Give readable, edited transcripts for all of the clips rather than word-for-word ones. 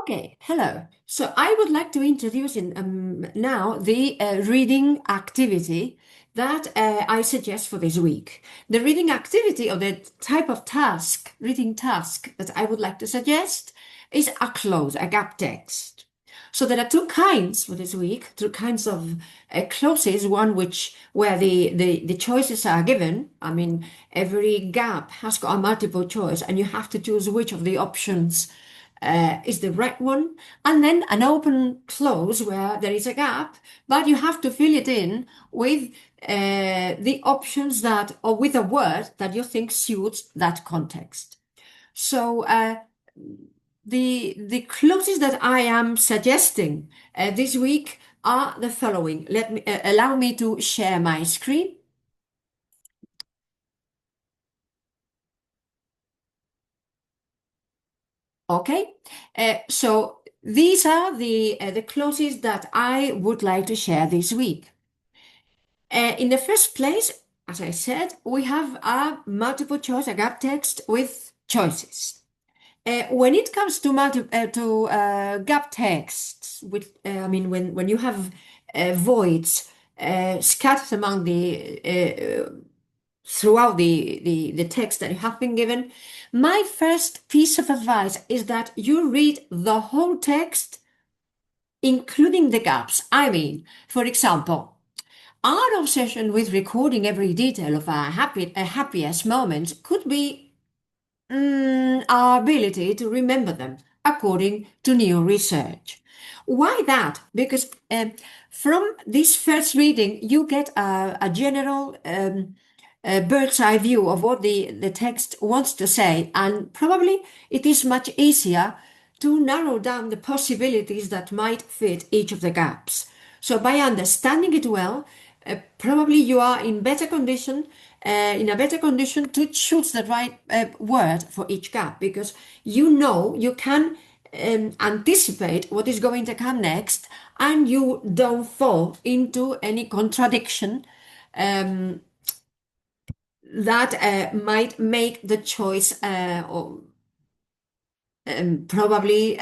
Okay, hello. So I would like to introduce now the reading activity that I suggest for this week. The reading activity or the type of reading task that I would like to suggest is a clause, a gap text. So there are two kinds for this week, two kinds of clauses, one where the choices are given. I mean, every gap has got a multiple choice and you have to choose which of the options is the right one, and then an open close where there is a gap, but you have to fill it in with the options or with a word that you think suits that context. So the clauses that I am suggesting this week are the following. Allow me to share my screen. Okay, so these are the clauses that I would like to share this week. In the first place, as I said, we have a multiple choice, a gap text with choices. When it comes to gap texts, I mean, when you have voids scattered among throughout the text that you have been given, my first piece of advice is that you read the whole text, including the gaps. I mean, for example, our obsession with recording every detail of our happiest moments could be our ability to remember them, according to new research. Why that? Because from this first reading, you get a general bird's eye view of what the text wants to say, and probably it is much easier to narrow down the possibilities that might fit each of the gaps. So by understanding it well, probably you are in a better condition to choose the right word for each gap, because you know you can anticipate what is going to come next, and you don't fall into any contradiction that might make the choice probably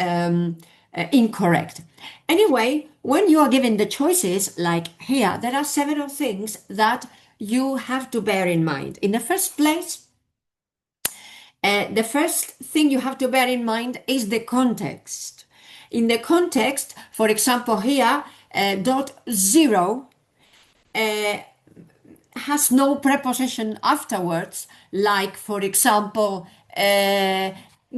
incorrect. Anyway, when you are given the choices, like here, there are several things that you have to bear in mind. In the first place, the first thing you have to bear in mind is the context. In the context, for example, here, dot zero has no preposition afterwards, like, for example,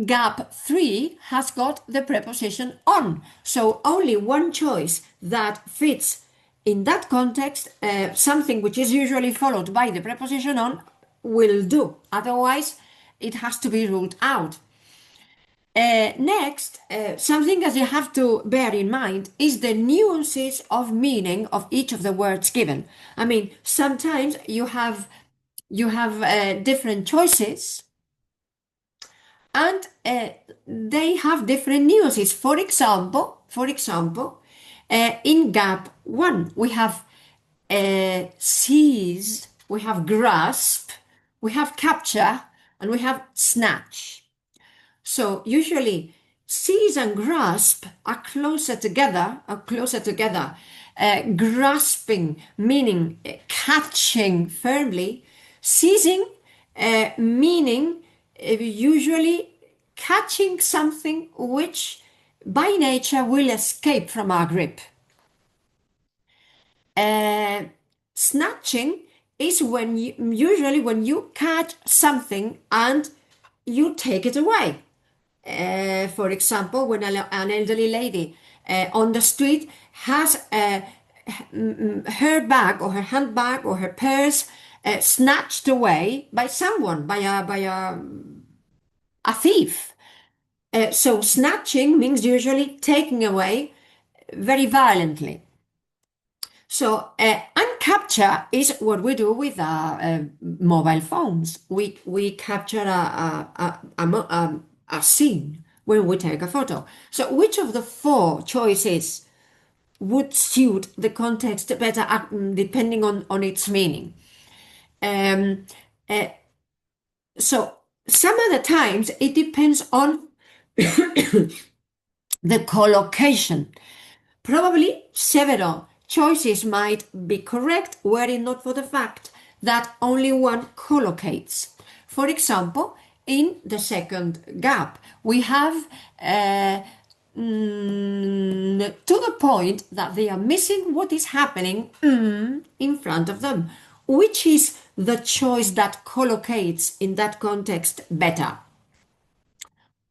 gap 3 has got the preposition on. So only one choice that fits in that context, something which is usually followed by the preposition on, will do. Otherwise, it has to be ruled out. Next, something that you have to bear in mind is the nuances of meaning of each of the words given. I mean, sometimes you have different choices, and they have different nuances. For example, in gap 1, we have seize, we have grasp, we have capture, and we have snatch. So usually seize and grasp are closer together, grasping meaning catching firmly, seizing meaning usually catching something which by nature will escape from our grip. Uh, Snatching is usually when you catch something and you take it away. For example, when an elderly lady on the street has her bag or her handbag or her purse snatched away by someone, by a thief. So snatching means usually taking away very violently. So uncapture is what we do with our mobile phones. We capture a scene when we take a photo. So which of the four choices would suit the context better depending on its meaning? Um, uh, so some other times it depends on the collocation. Probably several choices might be correct were it not for the fact that only one collocates. For example, in the second gap, we have to the point that they are missing what is happening in front of them. Which is the choice that collocates in that context better?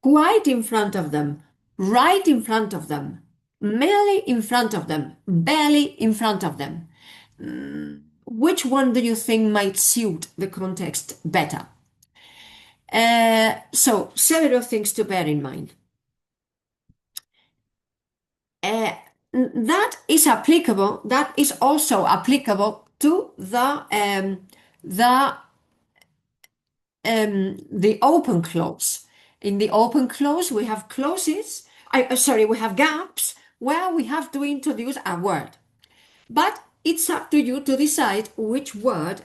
Quite in front of them, right in front of them, merely in front of them, barely in front of them. Which one do you think might suit the context better? So, several things to bear in mind. Uh, that is applicable, that is also applicable to the the open clause. In the open clause, we have clauses, we have gaps where we have to introduce a word. But it's up to you to decide which word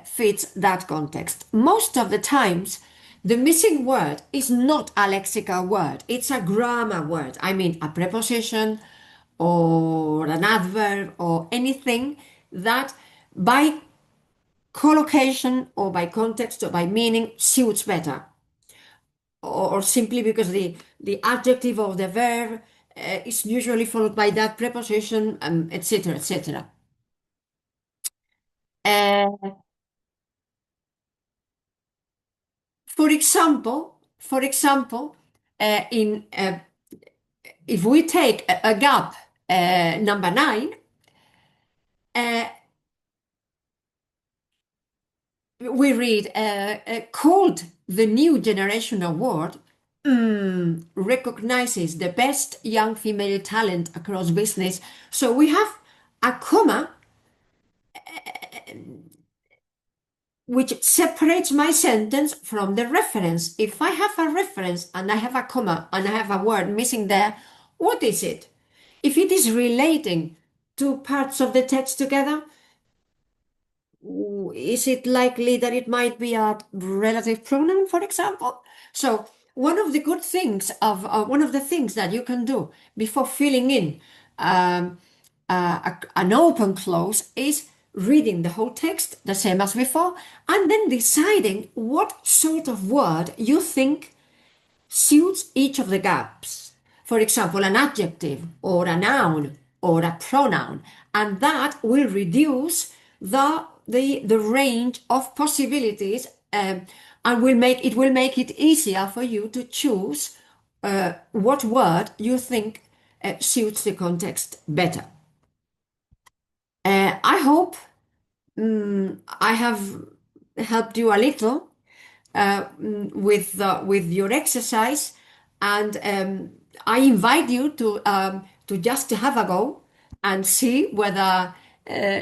fits that context. Most of the times, the missing word is not a lexical word, it's a grammar word. I mean, a preposition or an adverb or anything that by collocation or by context or by meaning suits better, or simply because the adjective or the verb is usually followed by that preposition, etc., etc. Uh, for example, in if we take a gap number 9, uh, we read called the new generation award recognizes the best young female talent across business. So we have a comma which separates my sentence from the reference. If I have a reference and I have a comma and I have a word missing there, what is it? If it is relating two parts of the text together, is it likely that it might be a relative pronoun, for example? So one of the things that you can do before filling in um, an open clause is reading the whole text, the same as before, and then deciding what sort of word you think suits each of the gaps. For example, an adjective or a noun or a pronoun, and that will reduce the range of possibilities, and will make it easier for you to choose what word you think suits the context better. I hope I have helped you a little with your exercise, and I invite you to just have a go and see whether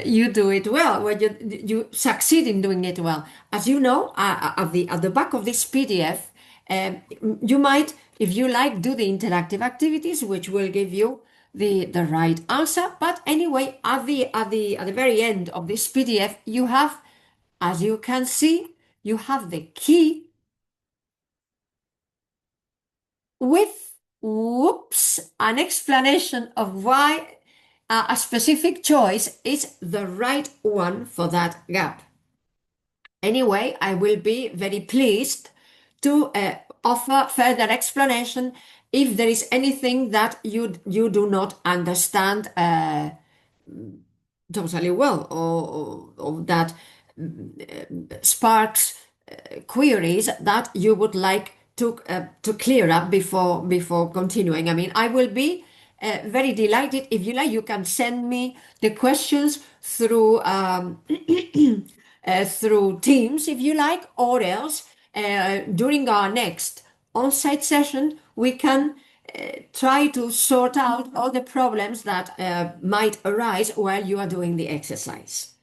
you do it well, whether you succeed in doing it well. As you know, at the back of this PDF, you might, if you like, do the interactive activities, which will give you the right answer. But anyway, at the very end of this PDF, you have, as you can see, you have the key with an explanation of why a specific choice is the right one for that gap. Anyway, I will be very pleased to offer further explanation if there is anything that you do not understand totally well, or that sparks queries that you would like to clear up before continuing. I mean, I will be very delighted if you like. You can send me the questions through through Teams if you like, or else during our next on-site session we can try to sort out all the problems that might arise while you are doing the exercise.